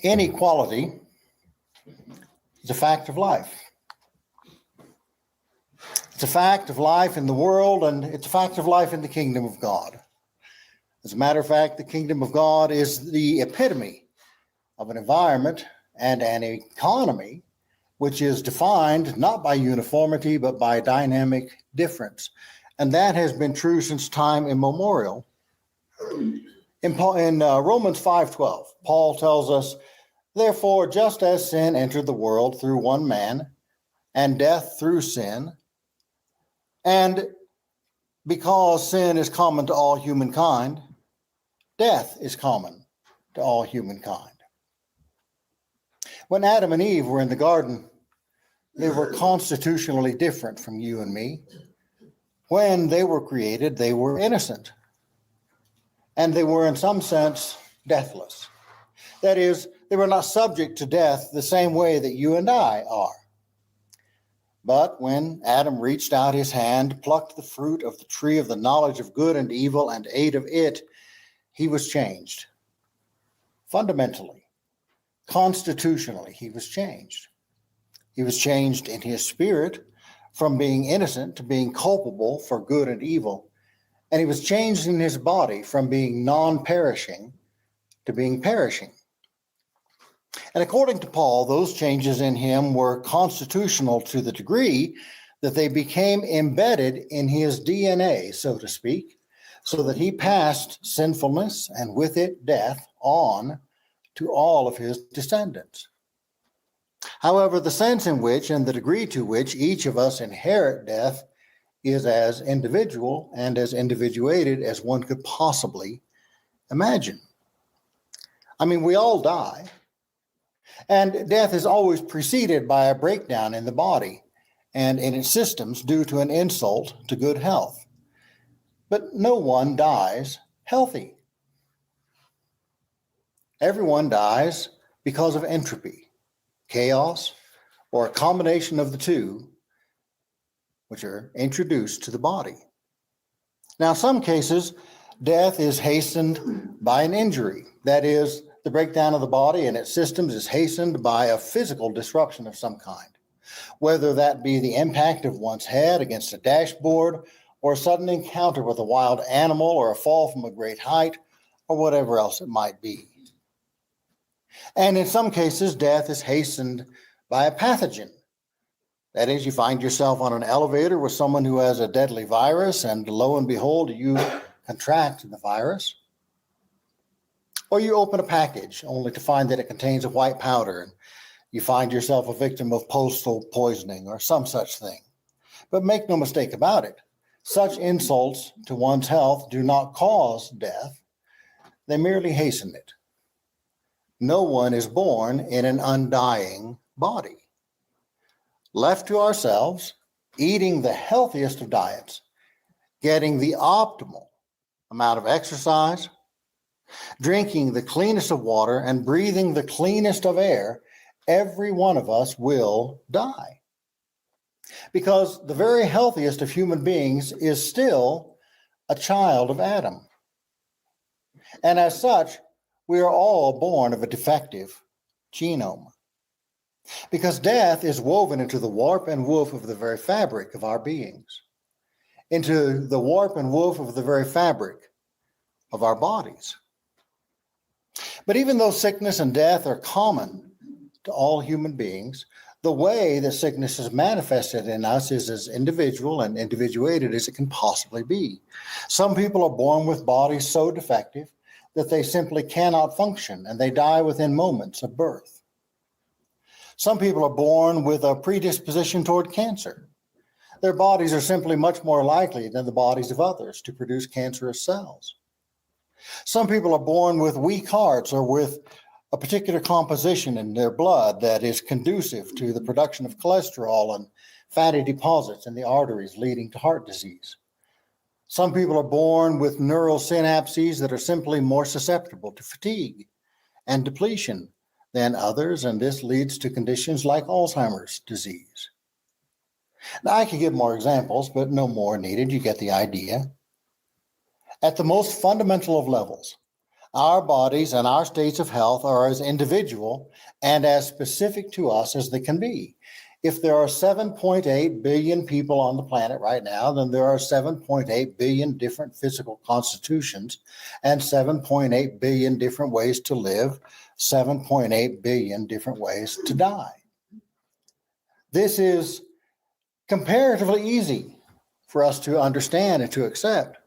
Inequality is a fact of life. It's a fact of life in the world, and it's a fact of life in the kingdom of God. As a matter of fact, the kingdom of God is the epitome of an environment and an economy which is defined not by uniformity, but by dynamic difference. And that has been true since time immemorial. In Romans 5:12, Paul tells us, "Therefore, just as sin entered the world through one man, and death through sin, and because sin is common to all humankind, death is common to all humankind." When Adam and Eve were in the garden, they were constitutionally different from you and me. When they were created, they were innocent. And they were, in some sense, deathless. That is, they were not subject to death the same way that you and I are. But when Adam reached out his hand, plucked the fruit of the tree of the knowledge of good and evil, and ate of it, he was changed. Fundamentally, constitutionally, he was changed. He was changed in his spirit from being innocent to being culpable for good and evil. And he was changed in his body from being non-perishing to being perishing. And according to Paul, those changes in him were constitutional to the degree that they became embedded in his DNA, so to speak, so that he passed sinfulness and with it death on to all of his descendants. However, the sense in which and the degree to which each of us inherit death is as individual and as individuated as one could possibly imagine. I mean, we all die, and death is always preceded by a breakdown in the body and in its systems due to an insult to good health. But no one dies healthy. Everyone dies because of entropy, chaos, or a combination of the two, which are introduced to the body. Now, in some cases, death is hastened by an injury. That is, the breakdown of the body and its systems is hastened by a physical disruption of some kind, whether that be the impact of one's head against a dashboard, or a sudden encounter with a wild animal, or a fall from a great height, or whatever else it might be. And in some cases, death is hastened by a pathogen. That is, you find yourself on an elevator with someone who has a deadly virus, and lo and behold, you contract the virus. Or you open a package only to find that it contains a white powder, and you find yourself a victim of postal poisoning or some such thing. But make no mistake about it, such insults to one's health do not cause death, they merely hasten it. No one is born in an undying body. Left to ourselves, eating the healthiest of diets, getting the optimal amount of exercise, drinking the cleanest of water, and breathing the cleanest of air, every one of us will die. Because the very healthiest of human beings is still a child of Adam. And as such, we are all born of a defective genome. Because death is woven into the warp and woof of the very fabric of our beings, into the warp and woof of the very fabric of our bodies. But even though sickness and death are common to all human beings, the way that sickness is manifested in us is as individual and individuated as it can possibly be. Some people are born with bodies so defective that they simply cannot function, and they die within moments of birth. Some people are born with a predisposition toward cancer. Their bodies are simply much more likely than the bodies of others to produce cancerous cells. Some people are born with weak hearts or with a particular composition in their blood that is conducive to the production of cholesterol and fatty deposits in the arteries leading to heart disease. Some people are born with neural synapses that are simply more susceptible to fatigue and depletion than others, and this leads to conditions like Alzheimer's disease. Now, I could give more examples, but no more needed. You get the idea. At the most fundamental of levels, Our bodies and our states of health are as individual and as specific to us as they can be. If there are 7.8 billion people on the planet right now, then there are 7.8 billion different physical constitutions and 7.8 billion different ways to live, 7.8 billion different ways to die. This is comparatively easy for us to understand and to accept,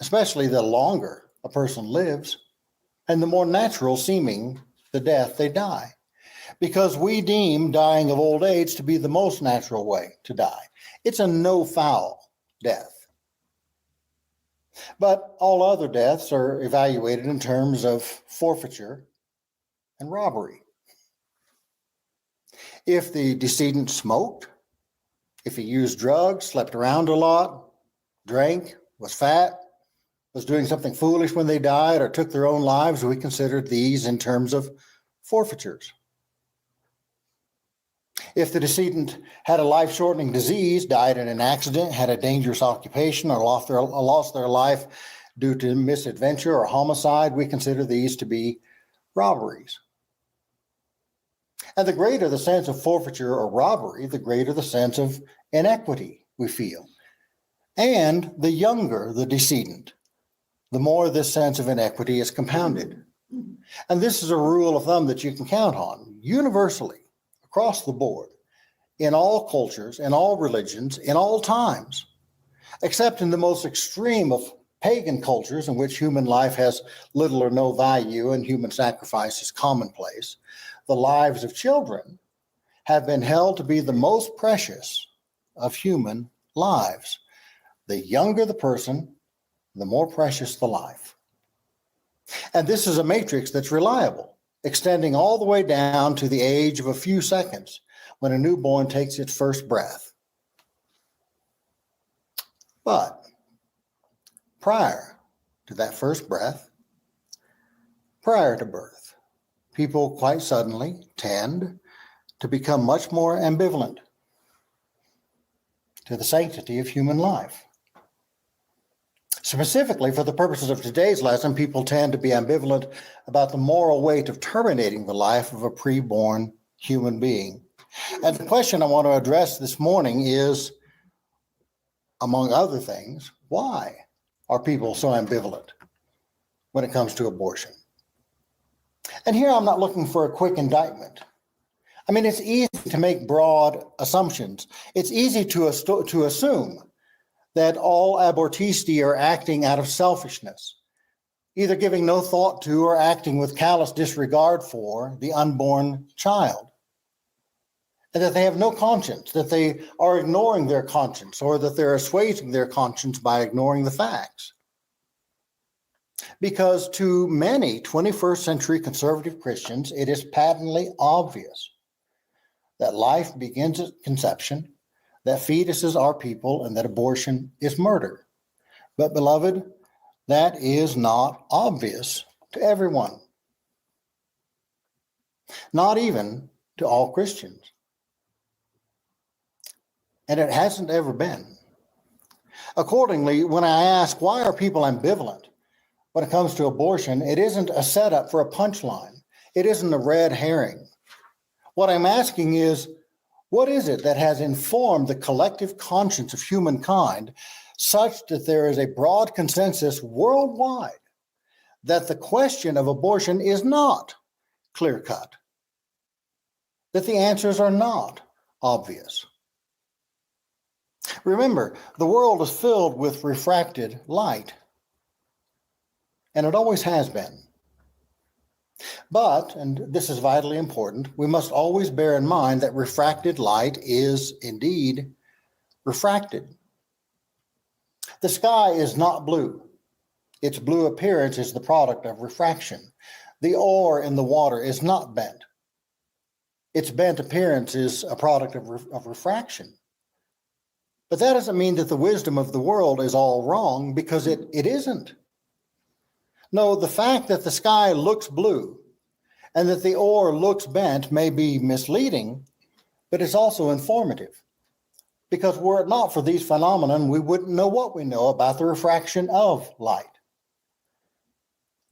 especially the longer a person lives and the more natural seeming the death they die, because we deem dying of old age to be the most natural way to die. It's a no-foul death. But all other deaths are evaluated in terms of forfeiture and robbery. If the decedent smoked, if he used drugs, slept around a lot, drank, was fat, was doing something foolish when they died, or took their own lives, we considered these in terms of forfeitures. If the decedent had a life-shortening disease, died in an accident, had a dangerous occupation, or lost their life due to misadventure or homicide, we consider these to be robberies. And the greater the sense of forfeiture or robbery, the greater the sense of inequity we feel. And the younger the decedent, the more this sense of inequity is compounded. And this is a rule of thumb that you can count on universally, across the board, in all cultures, in all religions, in all times, except in the most extreme of pagan cultures in which human life has little or no value and human sacrifice is commonplace. The lives of children have been held to be the most precious of human lives. The younger the person, the more precious the life. And this is a matrix that's reliable, extending all the way down to the age of a few seconds when a newborn takes its first breath. But prior to that first breath, prior to birth, people quite suddenly tend to become much more ambivalent to the sanctity of human life. Specifically, for the purposes of today's lesson, people tend to be ambivalent about the moral weight of terminating the life of a preborn human being. And the question I want to address this morning is, among other things, why are people so ambivalent when it comes to abortion? And here I'm not looking for a quick indictment. I mean, it's easy to make broad assumptions. It's easy to assume that all abortisti are acting out of selfishness, either giving no thought to or acting with callous disregard for the unborn child, and that they have no conscience, that they are ignoring their conscience, or that they're assuaging their conscience by ignoring the facts. Because to many 21st century conservative Christians, it is patently obvious that life begins at conception, that fetuses are people, and that abortion is murder. But beloved, that is not obvious to everyone. Not even to all Christians. And it hasn't ever been. Accordingly, when I ask, why are people ambivalent when it comes to abortion, it isn't a setup for a punchline. It isn't a red herring. What I'm asking is, what is it that has informed the collective conscience of humankind such that there is a broad consensus worldwide that the question of abortion is not clear-cut, that the answers are not obvious? Remember, the world is filled with refracted light, and it always has been. But, and this is vitally important, we must always bear in mind that refracted light is indeed refracted. The sky is not blue. Its blue appearance is the product of refraction. The ore in the water is not bent. Its bent appearance is a product of refraction. But that doesn't mean that the wisdom of the world is all wrong, because it isn't. No, the fact that the sky looks blue and that the ore looks bent may be misleading, but it's also informative. Because were it not for these phenomena, we wouldn't know what we know about the refraction of light.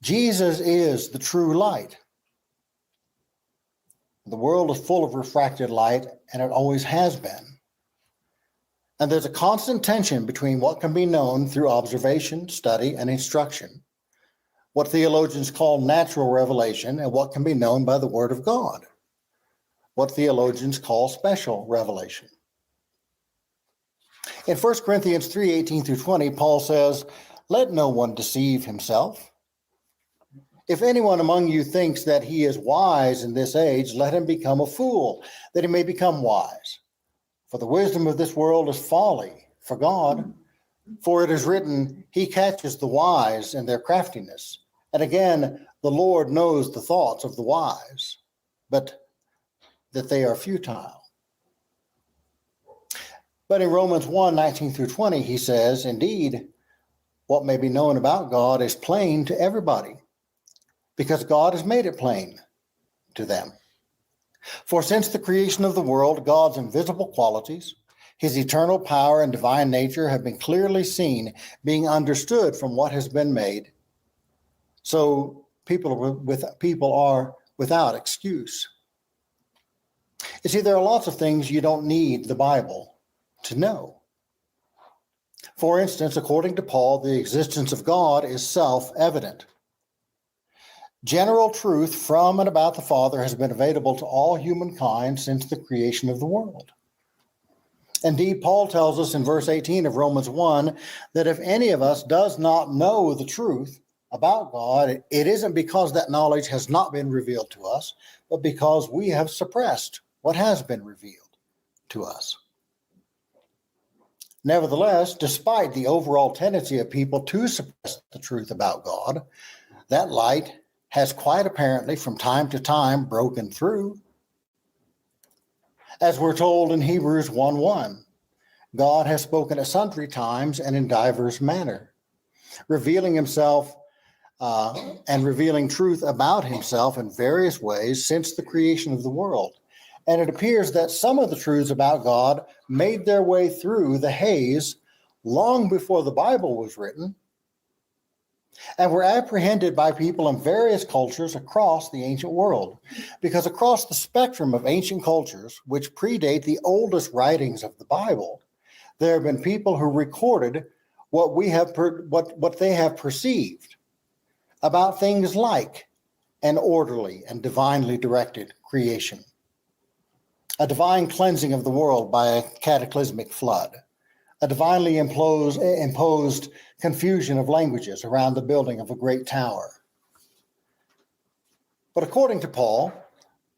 Jesus is the true light. The world is full of refracted light, and it always has been. And there's a constant tension between what can be known through observation, study, and instruction, what theologians call natural revelation, and what can be known by the Word of God, what theologians call special revelation. In 1 Corinthians 3:18 through 20, Paul says, "Let no one deceive himself. If anyone among you thinks that he is wise in this age, let him become a fool, that he may become wise. For the wisdom of this world is folly for God. For it is written, He catches the wise in their craftiness. And again, the Lord knows the thoughts of the wise, but that they are futile." But in Romans 1:19 through 20, he says, "Indeed, what may be known about God is plain to everybody, because God has made it plain to them. For since the creation of the world, God's invisible qualities, his eternal power and divine nature have been clearly seen, being understood from what has been made. So people are without excuse." You see, there are lots of things you don't need the Bible to know. For instance, according to Paul, the existence of God is self-evident. General truth from and about the Father has been available to all humankind since the creation of the world. Indeed, Paul tells us in verse 18 of Romans 1 that if any of us does not know the truth about God, it isn't because that knowledge has not been revealed to us, but because we have suppressed what has been revealed to us. Nevertheless, despite the overall tendency of people to suppress the truth about God, that light has quite apparently from time to time broken through. As we're told in Hebrews 1:1, God has spoken at sundry times and in divers manner, revealing himself and revealing truth about himself in various ways since the creation of the world. And it appears that some of the truths about God made their way through the haze long before the Bible was written, and were apprehended by people in various cultures across the ancient world. Because across the spectrum of ancient cultures, which predate the oldest writings of the Bible, there have been people who recorded what they have perceived about things like an orderly and divinely directed creation, a divine cleansing of the world by a cataclysmic flood, a divinely imposed confusion of languages around the building of a great tower. But according to Paul,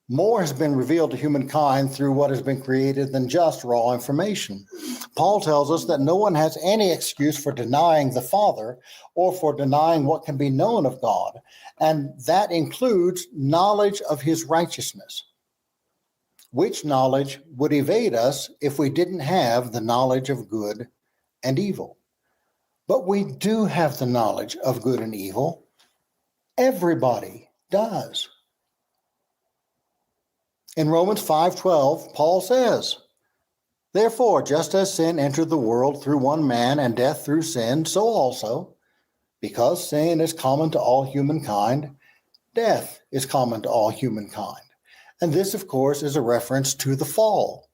more has been revealed to humankind through what has been created than just raw information. Paul tells us that no one has any excuse for denying the Father or for denying what can be known of God, and that includes knowledge of his righteousness, which knowledge would evade us if we didn't have the knowledge of good and evil. But we do have the knowledge of good and evil. Everybody does. In Romans 5:12, Paul says, "Therefore, just as sin entered the world through one man and death through sin, so also, because sin is common to all humankind, death is common to all humankind." And this, of course, is a reference to the fall.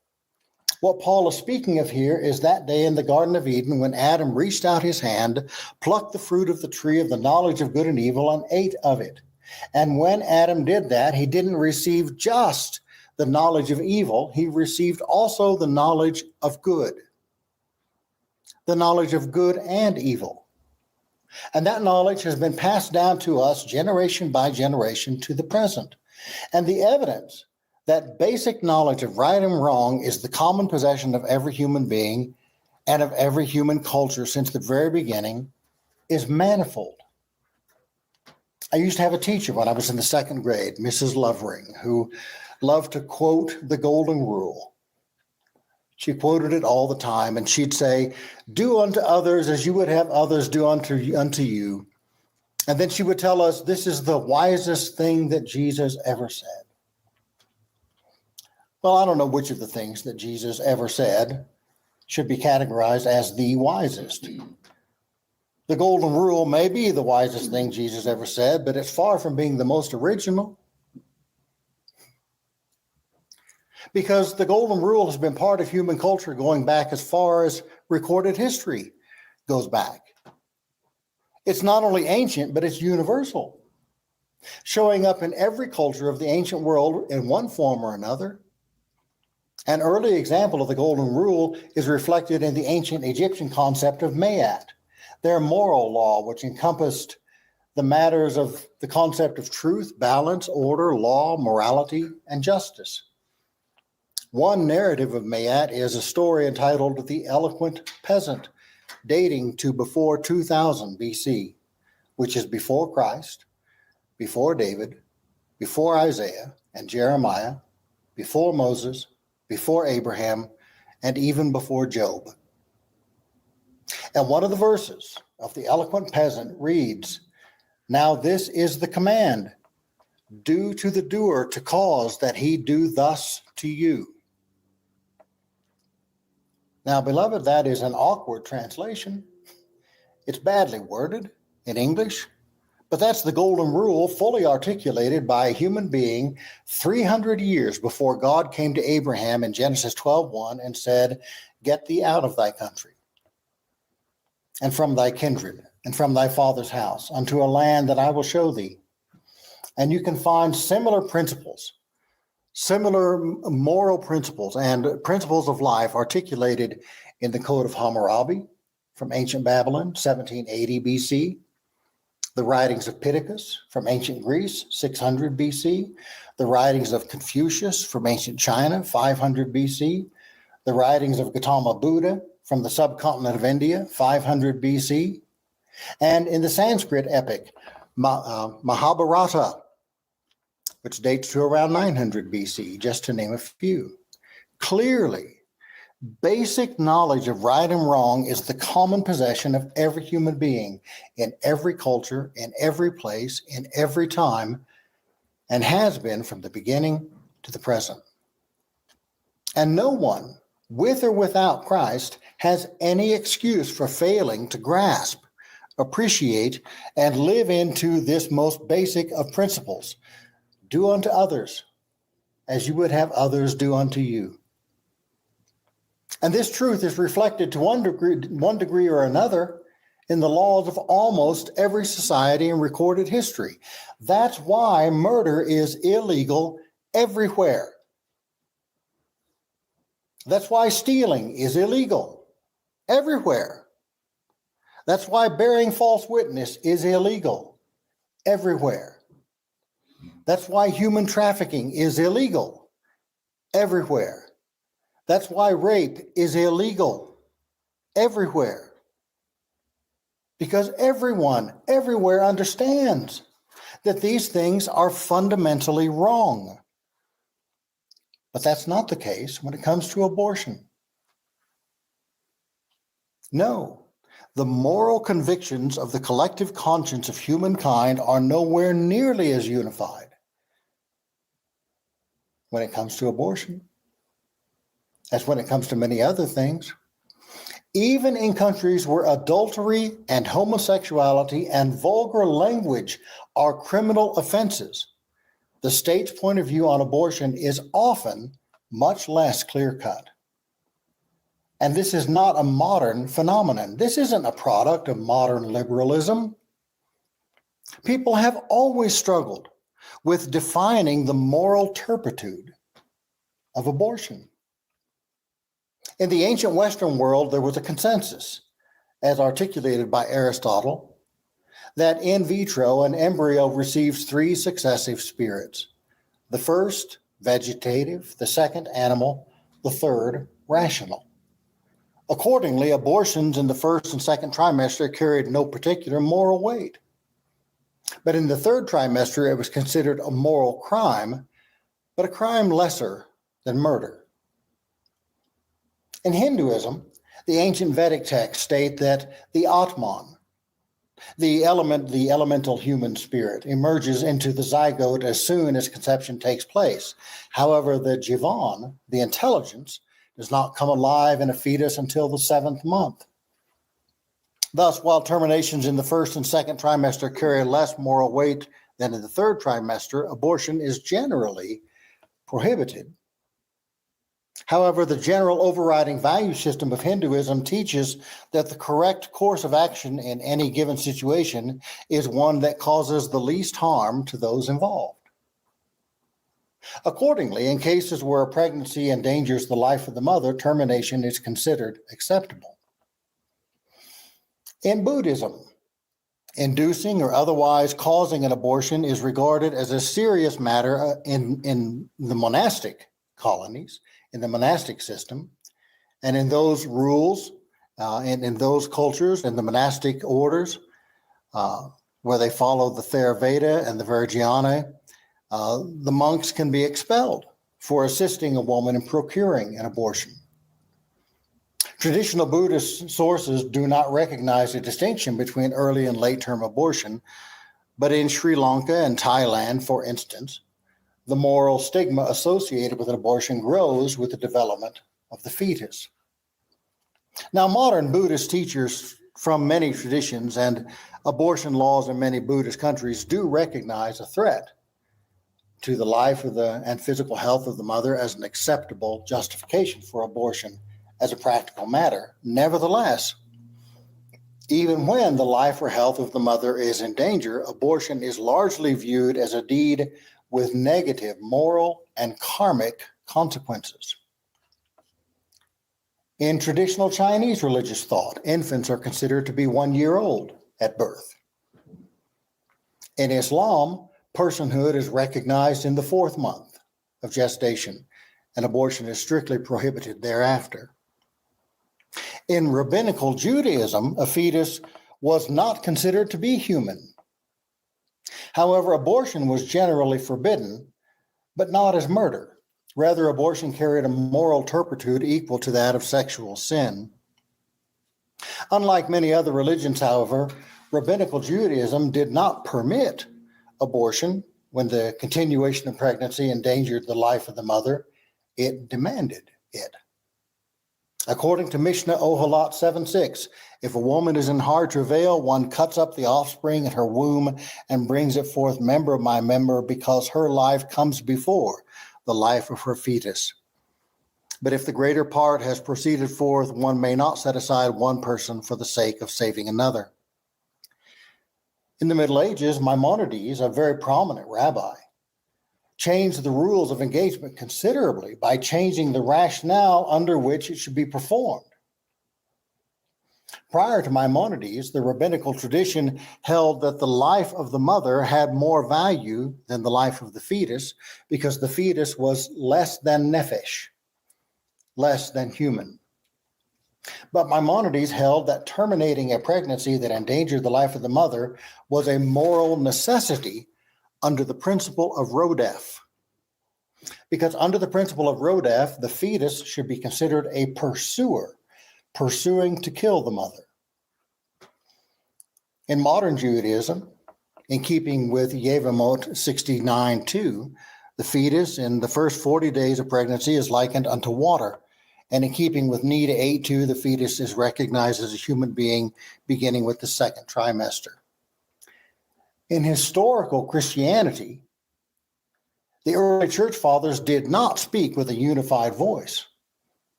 What Paul is speaking of here is that day in the Garden of Eden when Adam reached out his hand, plucked the fruit of the tree of the knowledge of good and evil, and ate of it. And when Adam did that, he didn't receive just the knowledge of evil, he received also the knowledge of good. The knowledge of good and evil. And that knowledge has been passed down to us generation by generation to the present. And the evidence that basic knowledge of right and wrong is the common possession of every human being and of every human culture since the very beginning is manifold. I used to have a teacher when I was in the second grade, Mrs. Lovering, who loved to quote the Golden Rule. She quoted it all the time, and she'd say, "Do unto others as you would have others do unto you." And then she would tell us, this is the wisest thing that Jesus ever said. Well, I don't know which of the things that Jesus ever said should be categorized as the wisest. The golden rule may be the wisest thing Jesus ever said, but it's far from being the most original. Because the golden rule has been part of human culture going back as far as recorded history goes back. It's not only ancient, but it's universal, showing up in every culture of the ancient world in one form or another. An early example of the golden rule is reflected in the ancient Egyptian concept of Mayat, their moral law, which encompassed the matters of the concept of truth, balance, order, law, morality, and justice. One narrative of Mayat is a story entitled The Eloquent Peasant, dating to before 2000 BC, which is before Christ, before David, before Isaiah and Jeremiah, before Moses, before Abraham, and even before Job. And one of the verses of The Eloquent Peasant reads, "Now this is the command, do to the doer to cause that he do thus to you." Now, beloved, that is an awkward translation. It's badly worded in English, but that's the golden rule fully articulated by a human being 300 years before God came to Abraham in Genesis 12:1 and said, "Get thee out of thy country and from thy kindred and from thy father's house unto a land that I will show thee." And you can find similar principles, similar moral principles and principles of life articulated in the Code of Hammurabi from ancient Babylon, 1780 BC, the writings of Pittacus from ancient Greece, 600 BC, the writings of Confucius from ancient China, 500 BC, the writings of Gautama Buddha from the subcontinent of India, 500 BC, and in the Sanskrit epic, Mahabharata, which dates to around 900 BC, just to name a few. Clearly, basic knowledge of right and wrong is the common possession of every human being in every culture, in every place, in every time, and has been from the beginning to the present. And no one, with or without Christ, has any excuse for failing to grasp, appreciate, and live into this most basic of principles. Do unto others as you would have others do unto you. And this truth is reflected to one degree or another in the laws of almost every society in recorded history. That's why murder is illegal everywhere. That's why stealing is illegal everywhere. That's why bearing false witness is illegal everywhere. That's why human trafficking is illegal everywhere. That's why rape is illegal everywhere. Because everyone, everywhere understands that these things are fundamentally wrong. But that's not the case when it comes to abortion. No, the moral convictions of the collective conscience of humankind are nowhere nearly as unified when it comes to abortion as when it comes to many other things. Even in countries where adultery and homosexuality and vulgar language are criminal offenses, the state's point of view on abortion is often much less clear-cut. And this is not a modern phenomenon. This isn't a product of modern liberalism. People have always struggled with defining the moral turpitude of abortion. In the ancient Western world, there was a consensus, as articulated by Aristotle, that in vitro an embryo receives three successive spirits. The first, vegetative, the second, animal, the third, rational. Accordingly, abortions in the first and second trimester carried no particular moral weight. But in the third trimester, it was considered a moral crime, but a crime lesser than murder. In Hinduism, the ancient Vedic texts state that the Atman, the elemental human spirit, emerges into the zygote as soon as conception takes place. However, the Jivan, the intelligence, does not come alive in a fetus until the 7th month. Thus, while terminations in the first and second trimester carry less moral weight than in the third trimester, abortion is generally prohibited. However, the general overriding value system of Hinduism teaches that the correct course of action in any given situation is one that causes the least harm to those involved. Accordingly, in cases where a pregnancy endangers the life of the mother, termination is considered acceptable. In Buddhism, inducing or otherwise causing an abortion is regarded as a serious matter in the monastic colonies, in the monastic system, and in those rules, and in those cultures, in the monastic orders, where they follow the Theravada and the Vajrayana, the monks can be expelled for assisting a woman in procuring an abortion. Traditional Buddhist sources do not recognize a distinction between early and late-term abortion, but in Sri Lanka and Thailand, for instance, the moral stigma associated with an abortion grows with the development of the fetus. Now, modern Buddhist teachers from many traditions and abortion laws in many Buddhist countries do recognize a threat to the life of and physical health of the mother as an acceptable justification for abortion as a practical matter. Nevertheless, even when the life or health of the mother is in danger, abortion is largely viewed as a deed with negative moral and karmic consequences. In traditional Chinese religious thought, infants are considered to be 1 year old at birth. In Islam, personhood is recognized in the 4th month of gestation, and abortion is strictly prohibited thereafter. In rabbinical Judaism, a fetus was not considered to be human. However, abortion was generally forbidden, but not as murder. Rather, abortion carried a moral turpitude equal to that of sexual sin. Unlike many other religions, however, rabbinical Judaism did not permit abortion when the continuation of pregnancy endangered the life of the mother. It demanded it. According to Mishnah Ohalot 7:6, if a woman is in hard travail, one cuts up the offspring in her womb and brings it forth member by member, because her life comes before the life of her fetus. But if the greater part has proceeded forth, one may not set aside one person for the sake of saving another. In the Middle Ages, Maimonides, a very prominent rabbi, changed the rules of engagement considerably by changing the rationale under which it should be performed. Prior to Maimonides, the rabbinical tradition held that the life of the mother had more value than the life of the fetus, because the fetus was less than nephesh, less than human. But Maimonides held that terminating a pregnancy that endangered the life of the mother was a moral necessity under the principle of Rodef. Because under the principle of Rodef, the fetus should be considered a pursuer, pursuing to kill the mother. In modern Judaism, in keeping with Yevamot 69:2, the fetus in the first 40 days of pregnancy is likened unto water. And in keeping with Nida 8:2, the fetus is recognized as a human being beginning with the second trimester. In historical Christianity, the early church fathers did not speak with a unified voice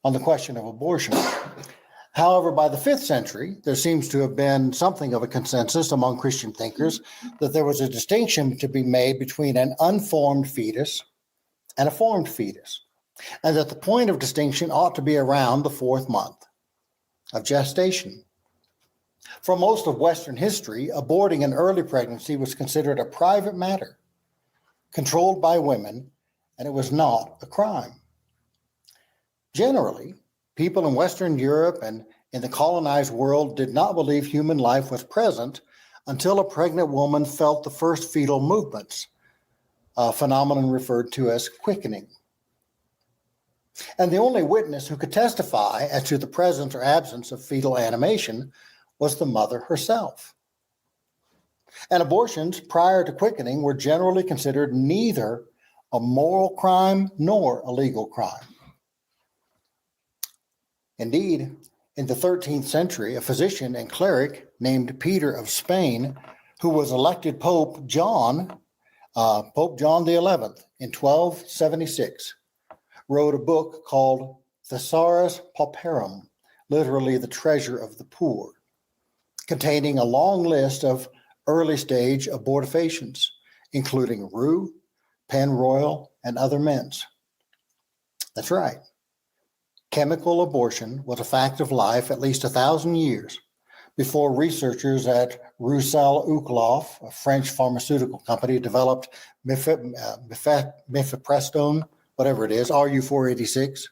on the question of abortion. However, by the 5th century, there seems to have been something of a consensus among Christian thinkers that there was a distinction to be made between an unformed fetus and a formed fetus, and that the point of distinction ought to be around the 4th month of gestation. For most of Western history, aborting an early pregnancy was considered a private matter, controlled by women, and it was not a crime. Generally, people in Western Europe and in the colonized world did not believe human life was present until a pregnant woman felt the first fetal movements, a phenomenon referred to as quickening. And the only witness who could testify as to the presence or absence of fetal animation was the mother herself. And abortions prior to quickening were generally considered neither a moral crime nor a legal crime. Indeed, In the 13th century, a physician and cleric named Peter of Spain, who was elected Pope John XI in 1276, wrote a book called Thesaurus Pauperum, literally the treasure of the poor, containing a long list of early stage abortifacients, including rue, penroyal, and other mints. That's right. Chemical abortion was a fact of life at least 1,000 years before researchers at Roussel Uclaf, a French pharmaceutical company, developed mifepristone, whatever it is, RU486,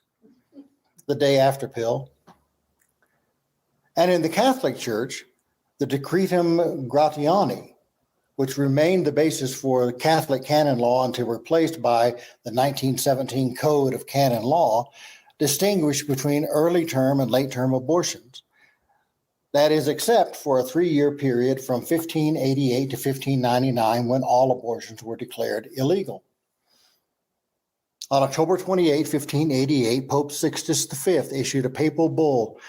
the day after pill. And in the Catholic Church, the Decretum Gratiani, which remained the basis for Catholic canon law until replaced by the 1917 Code of Canon Law, distinguished between early term and late term abortions. That is, except for a 3-year period from 1588 to 1599 when all abortions were declared illegal. On October 28, 1588, Pope Sixtus V issued a papal bull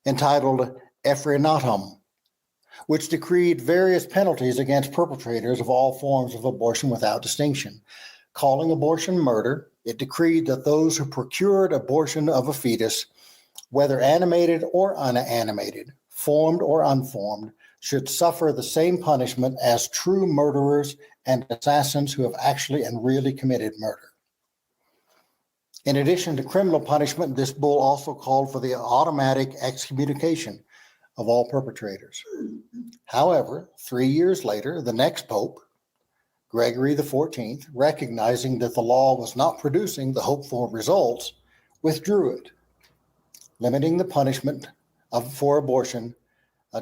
entitled Effrenatum, which decreed various penalties against perpetrators of all forms of abortion without distinction. Calling abortion murder, it decreed that those who procured abortion of a fetus, whether animated or unanimated, formed or unformed, should suffer the same punishment as true murderers and assassins who have actually and really committed murder. In addition to criminal punishment, this bull also called for the automatic excommunication of all perpetrators. However, 3 years later, the next pope, Gregory XIV, recognizing that the law was not producing the hoped for results, withdrew it, limiting the punishment for abortion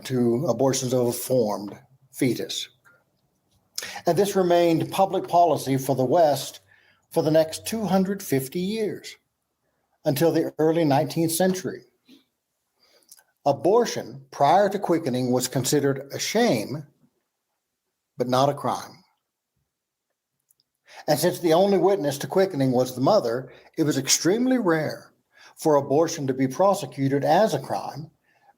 to abortions of a formed fetus. And this remained public policy for the West for the next 250 years, until the early 19th century. Abortion prior to quickening was considered a shame, but not a crime. And since the only witness to quickening was the mother, it was extremely rare for abortion to be prosecuted as a crime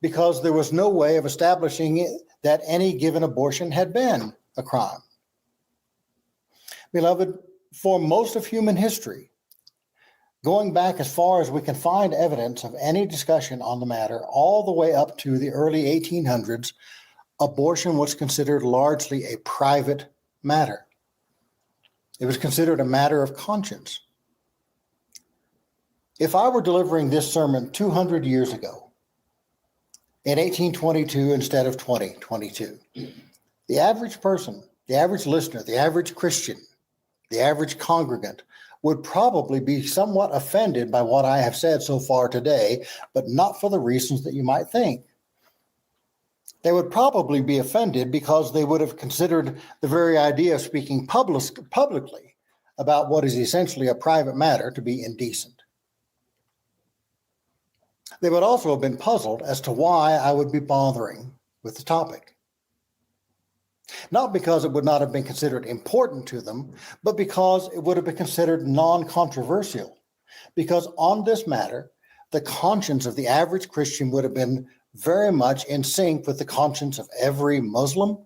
because there was no way of establishing that any given abortion had been a crime. Beloved, for most of human history, going back as far as we can find evidence of any discussion on the matter, all the way up to the early 1800s, abortion was considered largely a private matter. It was considered a matter of conscience. If I were delivering this sermon 200 years ago, in 1822 instead of 2022, the average person, the average listener, the average Christian, the average congregant would probably be somewhat offended by what I have said so far today, but not for the reasons that you might think. They would probably be offended because they would have considered the very idea of speaking publicly about what is essentially a private matter to be indecent. They would also have been puzzled as to why I would be bothering with the topic. Not because it would not have been considered important to them, but because it would have been considered non-controversial. Because on this matter, the conscience of the average Christian would have been very much in sync with the conscience of every Muslim,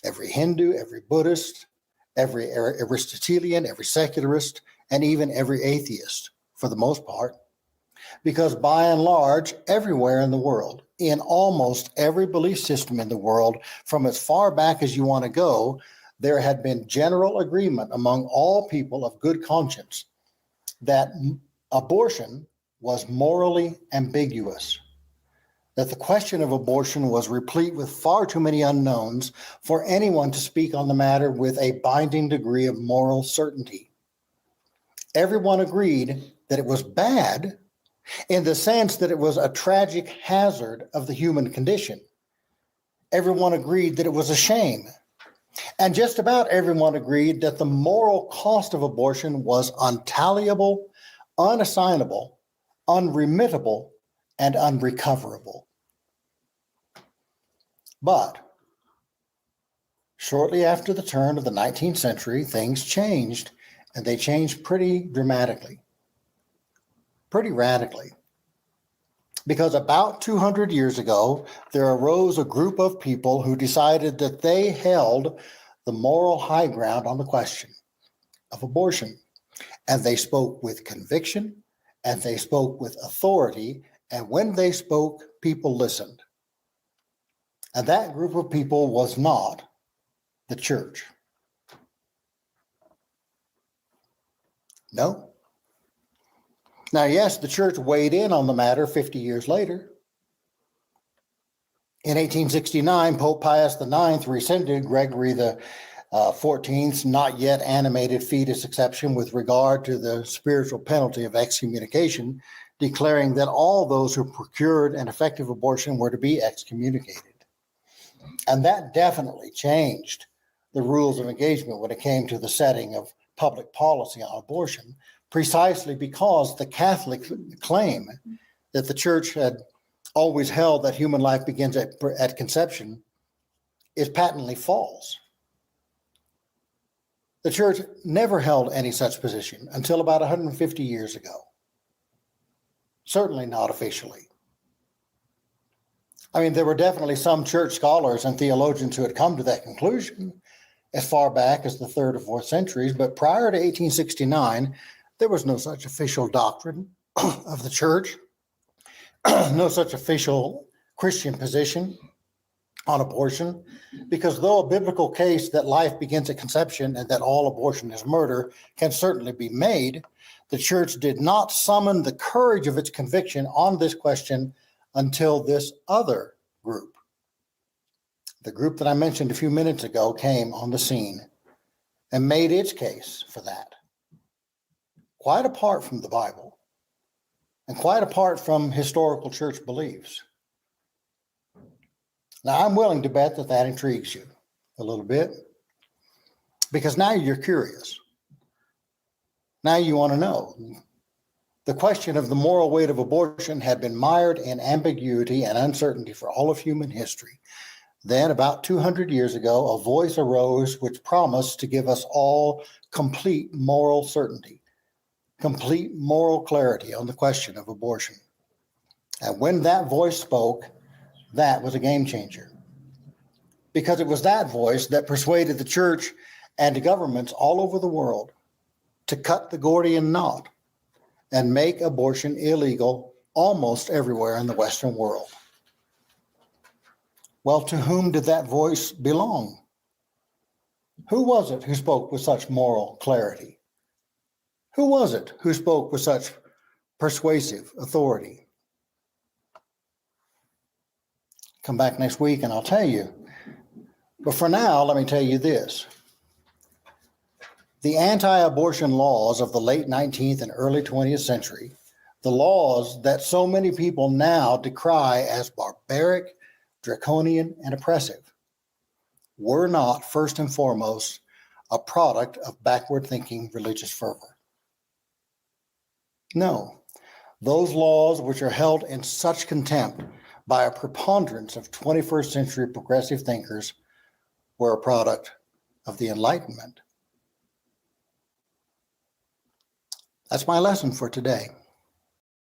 every Hindu, every Buddhist, every Aristotelian, every secularist, and even every atheist, for the most part. Because by and large, everywhere in the world, in almost every belief system in the world, from as far back as you want to go, there had been general agreement among all people of good conscience that abortion was morally ambiguous, that the question of abortion was replete with far too many unknowns for anyone to speak on the matter with a binding degree of moral certainty. Everyone agreed that it was bad in the sense that it was a tragic hazard of the human condition. Everyone agreed that it was a shame. And just about everyone agreed that the moral cost of abortion was untaliable, unassignable, unremittable, and unrecoverable. But shortly after the turn of the 19th century, things changed, and they changed pretty dramatically, pretty radically. Because about 200 years ago, there arose a group of people who decided that they held the moral high ground on the question of abortion. And they spoke with conviction, and they spoke with authority, and when they spoke, people listened. And that group of people was not the church. No. Now, yes, the church weighed in on the matter 50 years later. In 1869, Pope Pius IX rescinded Gregory the 14th's not yet animated fetus exception with regard to the spiritual penalty of excommunication, declaring that all those who procured an effective abortion were to be excommunicated. And that definitely changed the rules of engagement when it came to the setting of public policy on abortion, precisely because the Catholic claim that the church had always held that human life begins at conception is patently false. The church never held any such position until about 150 years ago. Certainly not officially. I mean, there were definitely some church scholars and theologians who had come to that conclusion as far back as the 3rd or 4th centuries, but prior to 1869, there was no such official doctrine of the church, no such official Christian position on abortion, because though a biblical case that life begins at conception and that all abortion is murder can certainly be made, the church did not summon the courage of its conviction on this question until this other group, the group that I mentioned a few minutes ago, came on the scene and made its case for that, quite apart from the Bible and quite apart from historical church beliefs. Now, I'm willing to bet that that intrigues you a little bit, because now you're curious. Now you want to know. The question of the moral weight of abortion had been mired in ambiguity and uncertainty for all of human history. Then, about 200 years ago, a voice arose which promised to give us all complete moral certainty, complete moral clarity on the question of abortion. And when that voice spoke, that was a game changer, because it was that voice that persuaded the church and governments all over the world to cut the Gordian knot and make abortion illegal almost everywhere in the Western world. Well, to whom did that voice belong? Who was it who spoke with such moral clarity? Who was it who spoke with such persuasive authority? Come back next week and I'll tell you. But for now, let me tell you this. The anti-abortion laws of the late 19th and early 20th century, the laws that so many people now decry as barbaric, draconian, and oppressive, were not first and foremost a product of backward-thinking religious fervor. No, those laws which are held in such contempt by a preponderance of 21st century progressive thinkers were a product of the Enlightenment. That's my lesson for today.